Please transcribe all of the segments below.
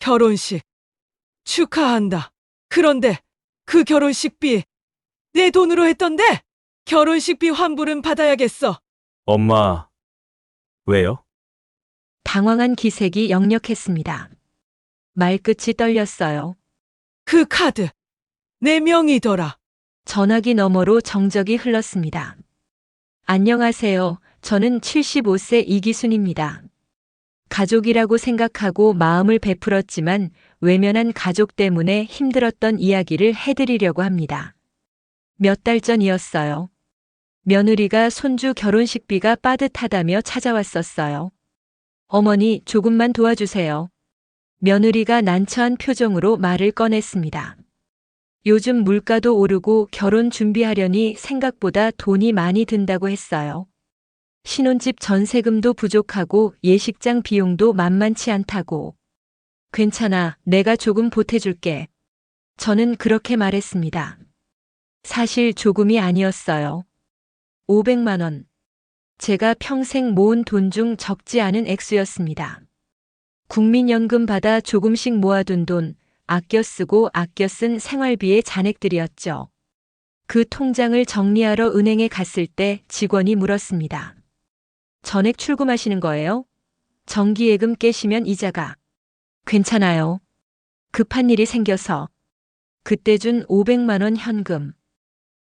결혼식 축하한다. 그런데 그 결혼식비 내 돈으로 했던데 결혼식비 환불은 받아야겠어. 엄마, 왜요? 당황한 기색이 역력했습니다. 말끝이 떨렸어요. 그 카드 내 명이더라. 전화기 너머로 정적이 흘렀습니다. 안녕하세요. 저는 75세 이기순입니다. 가족이라고 생각하고 마음을 베풀었지만 외면한 가족 때문에 힘들었던 이야기를 해드리려고 합니다. 몇 달 전이었어요. 며느리가 손주 결혼식비가 빠듯하다며 찾아왔었어요. 어머니, 조금만 도와주세요. 며느리가 난처한 표정으로 말을 꺼냈습니다. 요즘 물가도 오르고 결혼 준비하려니 생각보다 돈이 많이 든다고 했어요. 신혼집 전세금도 부족하고 예식장 비용도 만만치 않다고. 괜찮아, 내가 조금 보태줄게. 저는 그렇게 말했습니다. 사실 조금이 아니었어요. 500만 원. 제가 평생 모은 돈 중 적지 않은 액수였습니다. 국민연금 받아 조금씩 모아둔 돈, 아껴 쓰고 아껴 쓴 생활비의 잔액들이었죠. 그 통장을 정리하러 은행에 갔을 때 직원이 물었습니다. 전액 출금하시는 거예요? 정기예금 깨시면 이자가. 괜찮아요. 급한 일이 생겨서. 그때 준 500만 원 현금.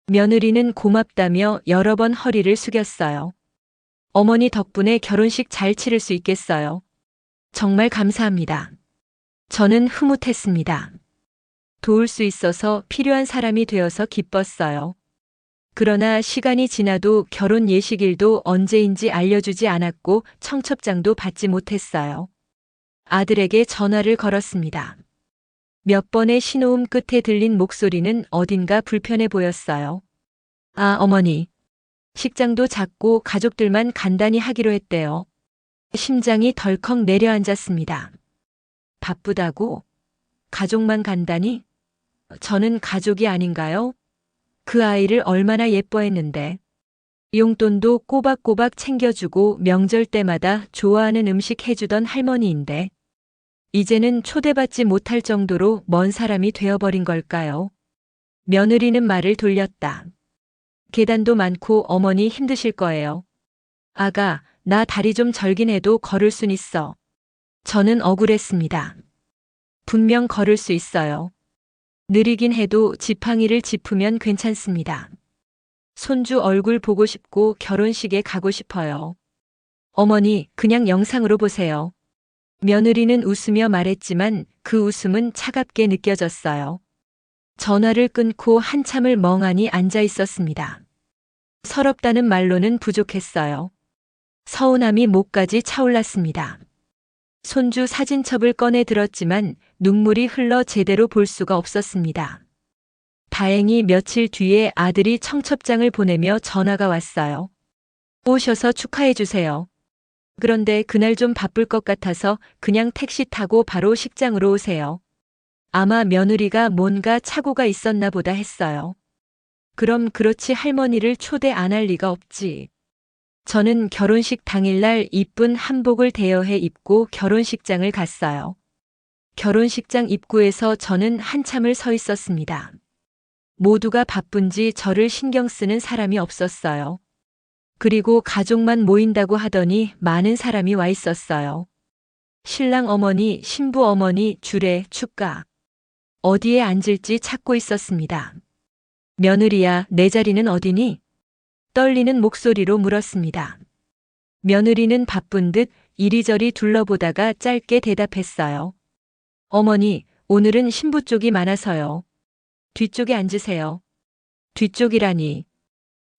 며느리는 고맙다며 여러 번 허리를 숙였어요. 어머니 덕분에 결혼식 잘 치를 수 있겠어요. 정말 감사합니다. 저는 흐뭇했습니다. 도울 수 있어서 필요한 사람이 되어서 기뻤어요. 그러나 시간이 지나도 결혼 예식일도 언제인지 알려주지 않았고 청첩장도 받지 못했어요. 아들에게 전화를 걸었습니다. 몇 번의 신호음 끝에 들린 목소리는 어딘가 불편해 보였어요. 아, 어머니. 식장도 작고 가족들만 간단히 하기로 했대요. 심장이 덜컥 내려앉았습니다. 바쁘다고? 가족만 간단히? 저는 가족이 아닌가요? 그 아이를 얼마나 예뻐했는데. 용돈도 꼬박꼬박 챙겨주고 명절 때마다 좋아하는 음식 해주던 할머니인데. 이제는 초대받지 못할 정도로 먼 사람이 되어버린 걸까요? 며느리는 말을 돌렸다. 계단도 많고 어머니 힘드실 거예요. 아가, 나 다리 좀 절긴 해도 걸을 순 있어. 저는 억울했습니다. 분명 걸을 수 있어요. 느리긴 해도 지팡이를 짚으면 괜찮습니다. 손주 얼굴 보고 싶고 결혼식에 가고 싶어요. 어머니, 그냥 영상으로 보세요. 며느리는 웃으며 말했지만 그 웃음은 차갑게 느껴졌어요. 전화를 끊고 한참을 멍하니 앉아 있었습니다. 서럽다는 말로는 부족했어요. 서운함이 목까지 차올랐습니다. 손주 사진첩을 꺼내 들었지만 눈물이 흘러 제대로 볼 수가 없었습니다. 다행히 며칠 뒤에 아들이 청첩장을 보내며 전화가 왔어요. 오셔서 축하해 주세요. 그런데 그날 좀 바쁠 것 같아서 그냥 택시 타고 바로 식장으로 오세요. 아마 며느리가 뭔가 착오가 있었나 보다 했어요. 그럼 그렇지 할머니를 초대 안 할 리가 없지. 저는 결혼식 당일날 이쁜 한복을 대여해 입고 결혼식장을 갔어요. 결혼식장 입구에서 저는 한참을 서 있었습니다. 모두가 바쁜지 저를 신경 쓰는 사람이 없었어요. 그리고 가족만 모인다고 하더니 많은 사람이 와 있었어요. 신랑 어머니, 신부 어머니 줄에 축가. 어디에 앉을지 찾고 있었습니다. 며느리야, 내 자리는 어디니? 떨리는 목소리로 물었습니다. 며느리는 바쁜 듯 이리저리 둘러보다가 짧게 대답했어요. 어머니, 오늘은 신부 쪽이 많아서요. 뒤쪽에 앉으세요. 뒤쪽이라니.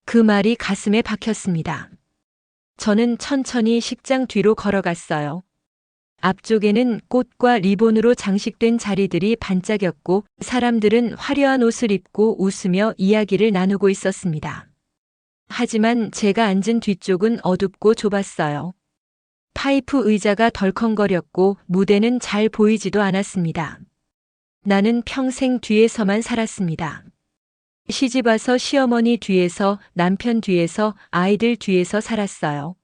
그 말이 가슴에 박혔습니다. 저는 천천히 식장 뒤로 걸어갔어요. 앞쪽에는 꽃과 리본으로 장식된 자리들이 반짝였고 사람들은 화려한 옷을 입고 웃으며 이야기를 나누고 있었습니다. 하지만 제가 앉은 뒤쪽은 어둡고 좁았어요. 파이프 의자가 덜컹거렸고 무대는 잘 보이지도 않았습니다. 나는 평생 뒤에서만 살았습니다. 시집와서 시어머니 뒤에서, 남편 뒤에서, 아이들 뒤에서 살았어요.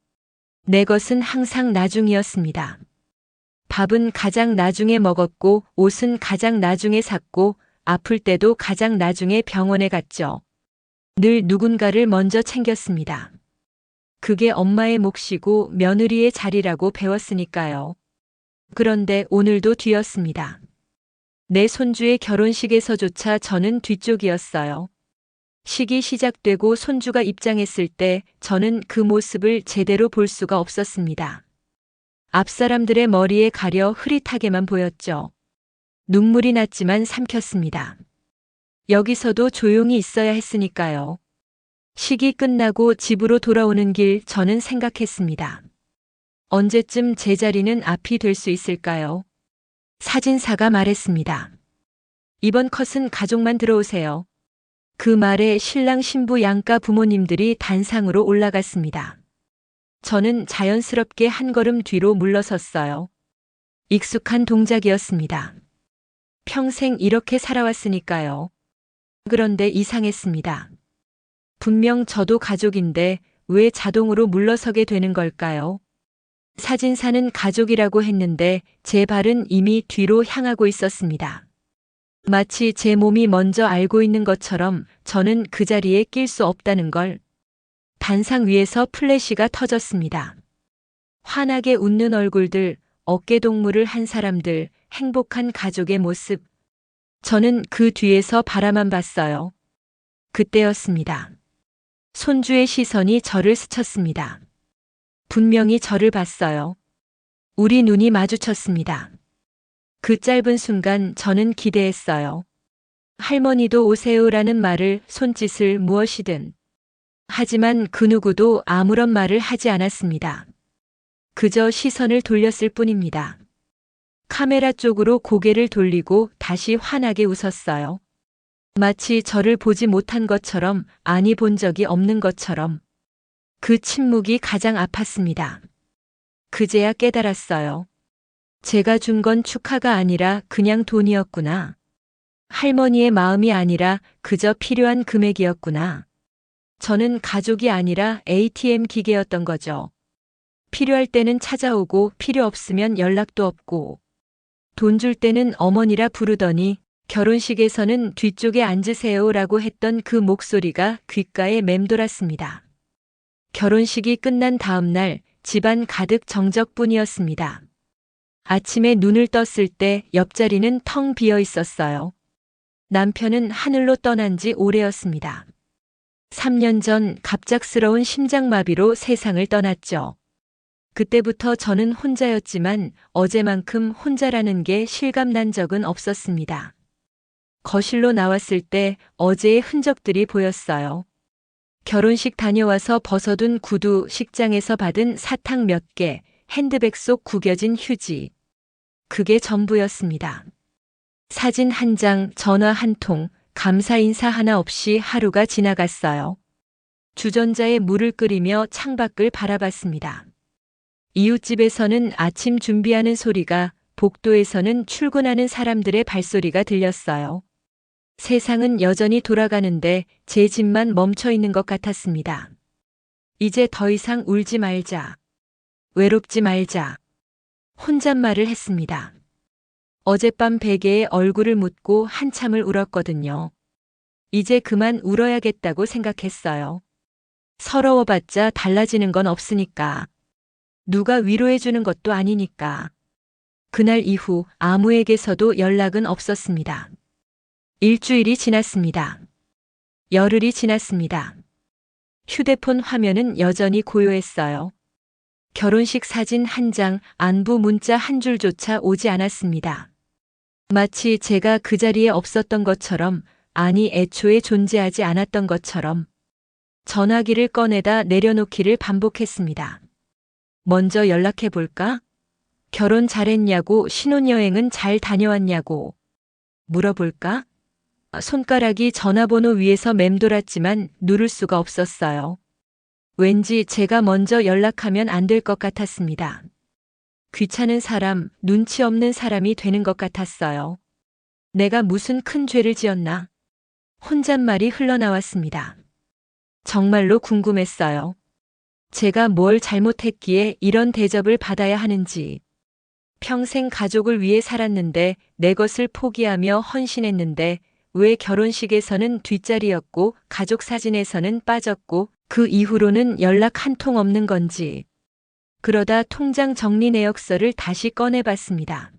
내 것은 항상 나중이었습니다. 밥은 가장 나중에 먹었고 옷은 가장 나중에 샀고 아플 때도 가장 나중에 병원에 갔죠. 늘 누군가를 먼저 챙겼습니다. 그게 엄마의 몫이고 며느리의 자리라고 배웠으니까요. 그런데 오늘도 뒤였습니다. 내 손주의 결혼식에서조차 저는 뒤쪽이었어요. 식이 시작되고 손주가 입장했을 때 저는 그 모습을 제대로 볼 수가 없었습니다. 앞사람들의 머리에 가려 흐릿하게만 보였죠. 눈물이 났지만 삼켰습니다. 여기서도 조용히 있어야 했으니까요. 식이 끝나고 집으로 돌아오는 길 저는 생각했습니다. 언제쯤 제 자리는 앞이 될 수 있을까요? 사진사가 말했습니다. 이번 컷은 가족만 들어오세요. 그 말에 신랑 신부 양가 부모님들이 단상으로 올라갔습니다. 저는 자연스럽게 한 걸음 뒤로 물러섰어요. 익숙한 동작이었습니다. 평생 이렇게 살아왔으니까요. 그런데 이상했습니다. 분명 저도 가족인데 왜 자동으로 물러서게 되는 걸까요? 사진사는 가족이라고 했는데 제 발은 이미 뒤로 향하고 있었습니다. 마치 제 몸이 먼저 알고 있는 것처럼 저는 그 자리에 낄 수 없다는 걸. 단상 위에서 플래시가 터졌습니다. 환하게 웃는 얼굴들, 어깨동무를 한 사람들, 행복한 가족의 모습. 저는 그 뒤에서 바라만 봤어요. 그때였습니다. 손주의 시선이 저를 스쳤습니다. 분명히 저를 봤어요. 우리 눈이 마주쳤습니다. 그 짧은 순간 저는 기대했어요. 할머니도 오세요라는 말을, 손짓을, 무엇이든. 하지만 그 누구도 아무런 말을 하지 않았습니다. 그저 시선을 돌렸을 뿐입니다. 카메라 쪽으로 고개를 돌리고 다시 환하게 웃었어요. 마치 저를 보지 못한 것처럼, 아니 본 적이 없는 것처럼. 그 침묵이 가장 아팠습니다. 그제야 깨달았어요. 제가 준 건 축하가 아니라 그냥 돈이었구나. 할머니의 마음이 아니라 그저 필요한 금액이었구나. 저는 가족이 아니라 ATM 기계였던 거죠. 필요할 때는 찾아오고 필요 없으면 연락도 없고. 돈 줄 때는 어머니라 부르더니 결혼식에서는 뒤쪽에 앉으세요라고 했던 그 목소리가 귓가에 맴돌았습니다. 결혼식이 끝난 다음 날 집안 가득 정적뿐이었습니다. 아침에 눈을 떴을 때 옆자리는 텅 비어 있었어요. 남편은 하늘로 떠난 지 오래였습니다. 3년 전 갑작스러운 심장마비로 세상을 떠났죠. 그때부터 저는 혼자였지만 어제만큼 혼자라는 게 실감난 적은 없었습니다. 거실로 나왔을 때 어제의 흔적들이 보였어요. 결혼식 다녀와서 벗어둔 구두, 식장에서 받은 사탕 몇 개, 핸드백 속 구겨진 휴지. 그게 전부였습니다. 사진 한 장, 전화 한 통, 감사 인사 하나 없이 하루가 지나갔어요. 주전자에 물을 끓이며 창밖을 바라봤습니다. 이웃집에서는 아침 준비하는 소리가, 복도에서는 출근하는 사람들의 발소리가 들렸어요. 세상은 여전히 돌아가는데 제 집만 멈춰 있는 것 같았습니다. 이제 더 이상 울지 말자. 외롭지 말자. 혼잣말을 했습니다. 어젯밤 베개에 얼굴을 묻고 한참을 울었거든요. 이제 그만 울어야겠다고 생각했어요. 서러워봤자 달라지는 건 없으니까. 누가 위로해주는 것도 아니니까. 그날 이후 아무에게서도 연락은 없었습니다. 일주일이 지났습니다. 열흘이 지났습니다. 휴대폰 화면은 여전히 고요했어요. 결혼식 사진 한 장, 안부 문자 한 줄조차 오지 않았습니다. 마치 제가 그 자리에 없었던 것처럼, 아니 애초에 존재하지 않았던 것처럼. 전화기를 꺼내다 내려놓기를 반복했습니다. 먼저 연락해볼까? 결혼 잘했냐고, 신혼여행은 잘 다녀왔냐고 물어볼까? 손가락이 전화번호 위에서 맴돌았지만 누를 수가 없었어요. 왠지 제가 먼저 연락하면 안 될 것 같았습니다. 귀찮은 사람, 눈치 없는 사람이 되는 것 같았어요. 내가 무슨 큰 죄를 지었나? 혼잣말이 흘러나왔습니다. 정말로 궁금했어요. 제가 뭘 잘못했기에 이런 대접을 받아야 하는지. 평생 가족을 위해 살았는데 내 것을 포기하며 헌신했는데 왜 결혼식에서는 뒷자리였고 가족 사진에서는 빠졌고 그 이후로는 연락 한 통 없는 건지. 그러다 통장 정리 내역서를 다시 꺼내봤습니다.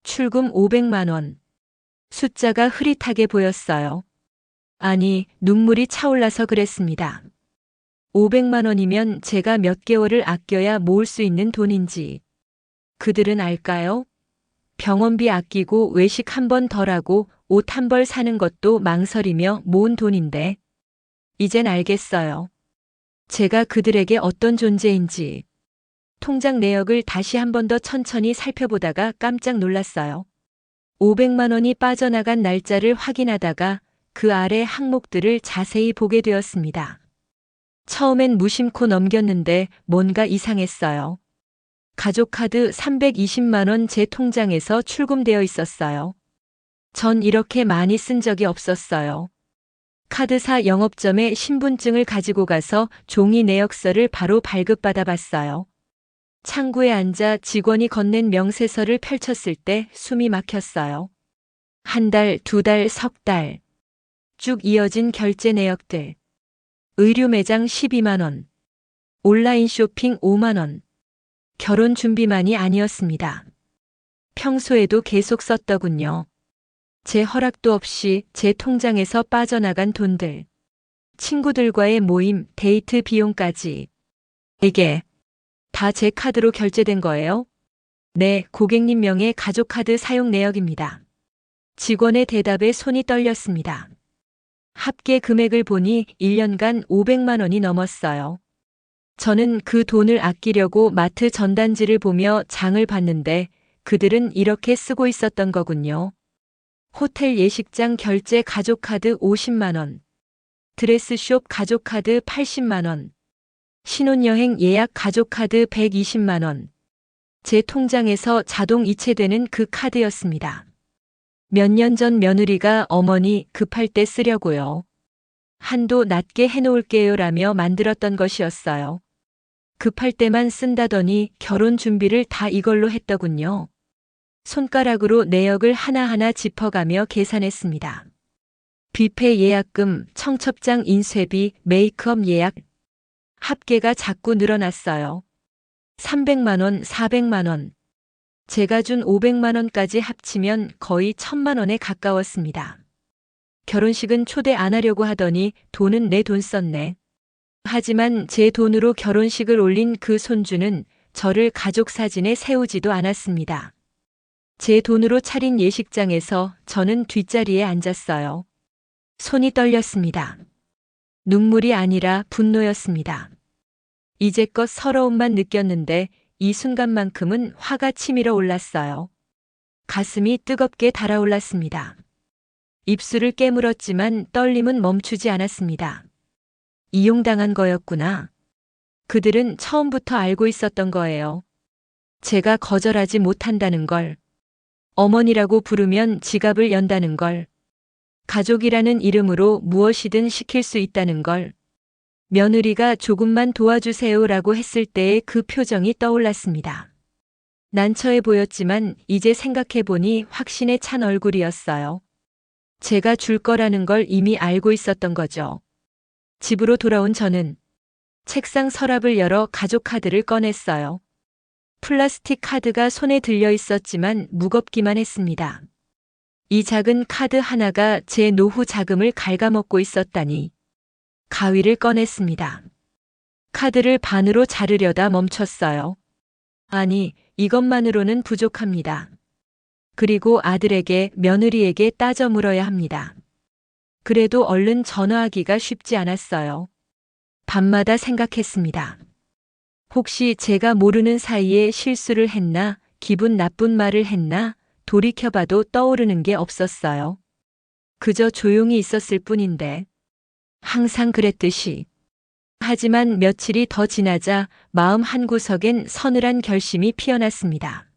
출금 500만 원. 숫자가 흐릿하게 보였어요. 아니, 눈물이 차올라서 그랬습니다. 500만 원이면 제가 몇 개월을 아껴야 모을 수 있는 돈인지. 그들은 알까요? 병원비 아끼고 외식 한 번 덜하고 옷 한 벌 사는 것도 망설이며 모은 돈인데. 이젠 알겠어요. 제가 그들에게 어떤 존재인지. 통장 내역을 다시 한 번 더 천천히 살펴보다가 깜짝 놀랐어요. 500만 원이 빠져나간 날짜를 확인하다가 그 아래 항목들을 자세히 보게 되었습니다. 처음엔 무심코 넘겼는데 뭔가 이상했어요. 가족카드 320만 원 제 통장에서 출금되어 있었어요. 전 이렇게 많이 쓴 적이 없었어요. 카드사 영업점에 신분증을 가지고 가서 종이 내역서를 바로 발급받아 봤어요. 창구에 앉아 직원이 건넨 명세서를 펼쳤을 때 숨이 막혔어요. 한 달, 두 달, 석 달. 쭉 이어진 결제 내역들. 의류 매장 12만 원. 온라인 쇼핑 5만 원. 결혼 준비만이 아니었습니다. 평소에도 계속 썼더군요. 제 허락도 없이 제 통장에서 빠져나간 돈들. 친구들과의 모임, 데이트 비용까지. 이게 다 제 카드로 결제된 거예요? 네, 고객님 명의 가족카드 사용 내역입니다. 직원의 대답에 손이 떨렸습니다. 합계 금액을 보니 1년간 500만 원이 넘었어요. 저는 그 돈을 아끼려고 마트 전단지를 보며 장을 봤는데 그들은 이렇게 쓰고 있었던 거군요. 호텔 예식장 결제 가족카드 50만 원. 드레스숍 가족카드 80만 원. 신혼여행 예약 가족카드 120만 원. 제 통장에서 자동 이체되는 그 카드였습니다. 몇 년 전 며느리가 어머니 급할 때 쓰려고요. 한도 낮게 해놓을게요 라며 만들었던 것이었어요. 급할 때만 쓴다더니 결혼 준비를 다 이걸로 했더군요. 손가락으로 내역을 하나하나 짚어가며 계산했습니다. 뷔페 예약금, 청첩장 인쇄비, 메이크업 예약. 합계가 자꾸 늘어났어요. 300만 원, 400만 원. 제가 준 500만 원까지 합치면 거의 1000만 원에 가까웠습니다. 결혼식은 초대 안 하려고 하더니 돈은 내 돈 썼네. 하지만 제 돈으로 결혼식을 올린 그 손주는 저를 가족 사진에 세우지도 않았습니다. 제 돈으로 차린 예식장에서 저는 뒷자리에 앉았어요. 손이 떨렸습니다. 눈물이 아니라 분노였습니다. 이제껏 서러움만 느꼈는데 이 순간만큼은 화가 치밀어 올랐어요. 가슴이 뜨겁게 달아올랐습니다. 입술을 깨물었지만 떨림은 멈추지 않았습니다. 이용당한 거였구나. 그들은 처음부터 알고 있었던 거예요. 제가 거절하지 못한다는 걸. 어머니라고 부르면 지갑을 연다는 걸. 가족이라는 이름으로 무엇이든 시킬 수 있다는 걸. 며느리가 조금만 도와주세요라고 했을 때의 그 표정이 떠올랐습니다. 난처해 보였지만 이제 생각해보니 확신에 찬 얼굴이었어요. 제가 줄 거라는 걸 이미 알고 있었던 거죠. 집으로 돌아온 저는 책상 서랍을 열어 가족 카드를 꺼냈어요. 플라스틱 카드가 손에 들려 있었지만 무겁기만 했습니다. 이 작은 카드 하나가 제 노후 자금을 갉아먹고 있었다니. 가위를 꺼냈습니다. 카드를 반으로 자르려다 멈췄어요. 아니, 이것만으로는 부족합니다. 그리고 아들에게, 며느리에게 따져 물어야 합니다. 그래도 얼른 전화하기가 쉽지 않았어요. 밤마다 생각했습니다. 혹시 제가 모르는 사이에 실수를 했나, 기분 나쁜 말을 했나, 돌이켜봐도 떠오르는 게 없었어요. 그저 조용히 있었을 뿐인데. 항상 그랬듯이. 하지만 며칠이 더 지나자 마음 한구석엔 서늘한 결심이 피어났습니다.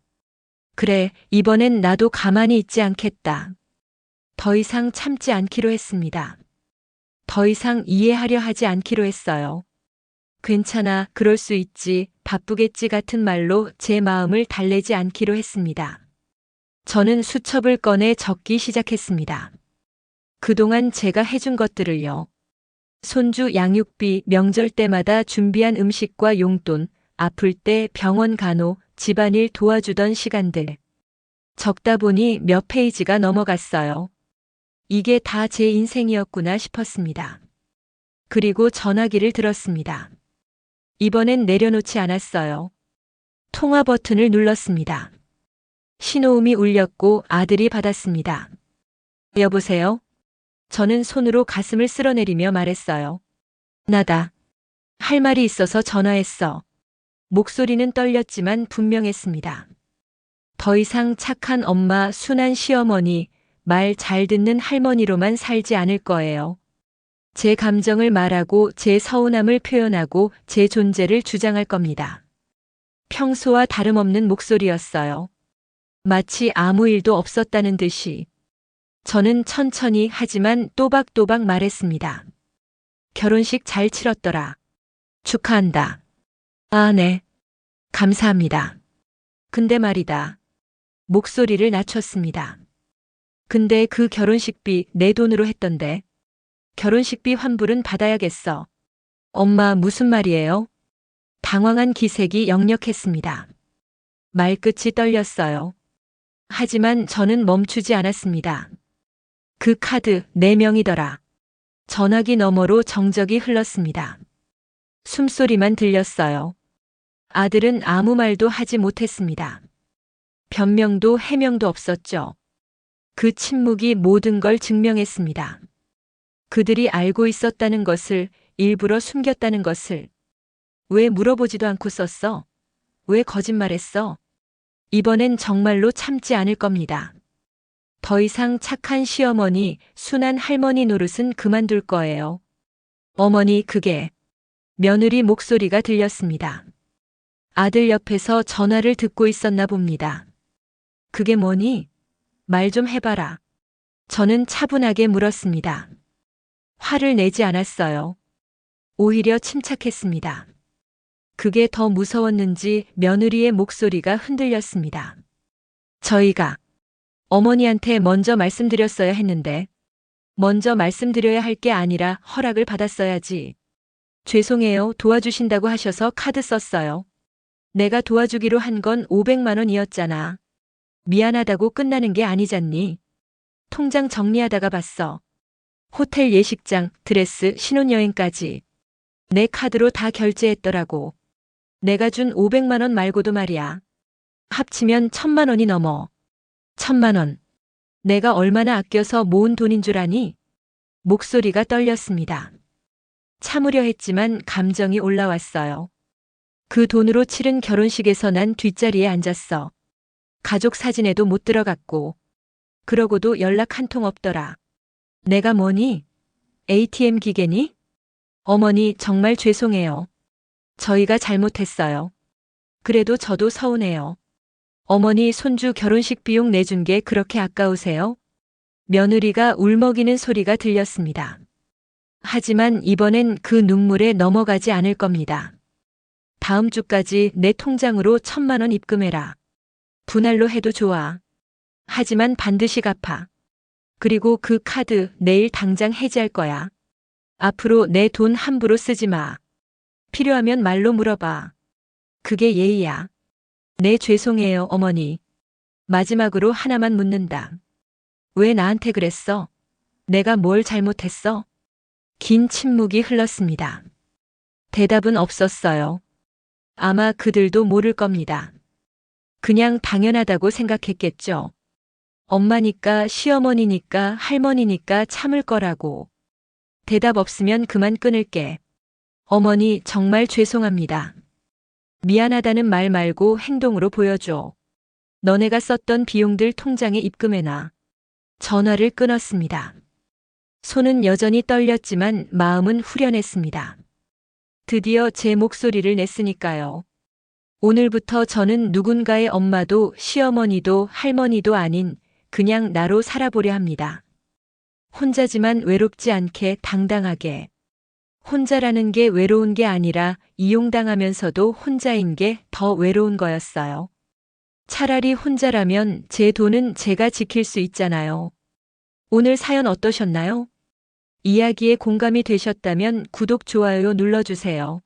그래, 이번엔 나도 가만히 있지 않겠다. 더 이상 참지 않기로 했습니다. 더 이상 이해하려 하지 않기로 했어요. 괜찮아, 그럴 수 있지, 바쁘겠지 같은 말로 제 마음을 달래지 않기로 했습니다. 저는 수첩을 꺼내 적기 시작했습니다. 그동안 제가 해준 것들을요. 손주 양육비, 명절 때마다 준비한 음식과 용돈, 아플 때 병원 간호, 집안일 도와주던 시간들. 적다 보니 몇 페이지가 넘어갔어요. 이게 다 제 인생이었구나 싶었습니다. 그리고 전화기를 들었습니다. 이번엔 내려놓지 않았어요. 통화 버튼을 눌렀습니다. 신호음이 울렸고 아들이 받았습니다. 여보세요? 저는 손으로 가슴을 쓸어내리며 말했어요. 나다. 할 말이 있어서 전화했어. 목소리는 떨렸지만 분명했습니다. 더 이상 착한 엄마, 순한 시어머니, 말 잘 듣는 할머니로만 살지 않을 거예요. 제 감정을 말하고 제 서운함을 표현하고 제 존재를 주장할 겁니다. 평소와 다름없는 목소리였어요. 마치 아무 일도 없었다는 듯이. 저는 천천히 하지만 또박또박 말했습니다. 결혼식 잘 치렀더라. 축하한다. 아, 네. 감사합니다. 근데 말이다. 목소리를 낮췄습니다. 근데 그 결혼식비 내 돈으로 했던데. 결혼식비 환불은 받아야겠어. 엄마, 무슨 말이에요? 당황한 기색이 역력했습니다. 말끝이 떨렸어요. 하지만 저는 멈추지 않았습니다. 그 카드 4명이더라. 전화기 너머로 정적이 흘렀습니다. 숨소리만 들렸어요. 아들은 아무 말도 하지 못했습니다. 변명도 해명도 없었죠. 그 침묵이 모든 걸 증명했습니다. 그들이 알고 있었다는 것을, 일부러 숨겼다는 것을. 왜 물어보지도 않고 썼어? 왜 거짓말했어? 이번엔 정말로 참지 않을 겁니다. 더 이상 착한 시어머니, 순한 할머니 노릇은 그만둘 거예요. 어머니, 그게. 며느리 목소리가 들렸습니다. 아들 옆에서 전화를 듣고 있었나 봅니다. 그게 뭐니? 말 좀 해봐라. 저는 차분하게 물었습니다. 화를 내지 않았어요. 오히려 침착했습니다. 그게 더 무서웠는지 며느리의 목소리가 흔들렸습니다. 저희가 어머니한테 먼저 말씀드렸어야 했는데, 먼저 말씀드려야 할 게 아니라 허락을 받았어야지. 죄송해요. 도와주신다고 하셔서 카드 썼어요. 내가 도와주기로 한 건 500만 원이었잖아. 미안하다고 끝나는 게 아니잖니. 통장 정리하다가 봤어. 호텔 예식장, 드레스, 신혼여행까지. 내 카드로 다 결제했더라고. 내가 준 500만 원 말고도 말이야. 합치면 1000만 원이 넘어. 1000만 원. 내가 얼마나 아껴서 모은 돈인 줄 아니? 목소리가 떨렸습니다. 참으려 했지만 감정이 올라왔어요. 그 돈으로 치른 결혼식에서 난 뒷자리에 앉았어. 가족 사진에도 못 들어갔고. 그러고도 연락 한 통 없더라. 내가 뭐니? ATM 기계니? 어머니, 정말 죄송해요. 저희가 잘못했어요. 그래도 저도 서운해요. 어머니, 손주 결혼식 비용 내준 게 그렇게 아까우세요? 며느리가 울먹이는 소리가 들렸습니다. 하지만 이번엔 그 눈물에 넘어가지 않을 겁니다. 다음 주까지 내 통장으로 1000만 원 입금해라. 분할로 해도 좋아. 하지만 반드시 갚아. 그리고 그 카드 내일 당장 해지할 거야. 앞으로 내 돈 함부로 쓰지 마. 필요하면 말로 물어봐. 그게 예의야. 네, 죄송해요, 어머니. 마지막으로 하나만 묻는다. 왜 나한테 그랬어? 내가 뭘 잘못했어? 긴 침묵이 흘렀습니다. 대답은 없었어요. 아마 그들도 모를 겁니다. 그냥 당연하다고 생각했겠죠. 엄마니까, 시어머니니까, 할머니니까 참을 거라고. 대답 없으면 그만 끊을게. 어머니, 정말 죄송합니다. 미안하다는 말 말고 행동으로 보여줘. 너네가 썼던 비용들 통장에 입금해놔. 전화를 끊었습니다. 손은 여전히 떨렸지만 마음은 후련했습니다. 드디어 제 목소리를 냈으니까요. 오늘부터 저는 누군가의 엄마도 시어머니도 할머니도 아닌 그냥 나로 살아보려 합니다. 혼자지만 외롭지 않게 당당하게. 혼자라는 게 외로운 게 아니라 이용당하면서도 혼자인 게 더 외로운 거였어요. 차라리 혼자라면 제 돈은 제가 지킬 수 있잖아요. 오늘 사연 어떠셨나요? 이야기에 공감이 되셨다면 구독, 좋아요 눌러주세요.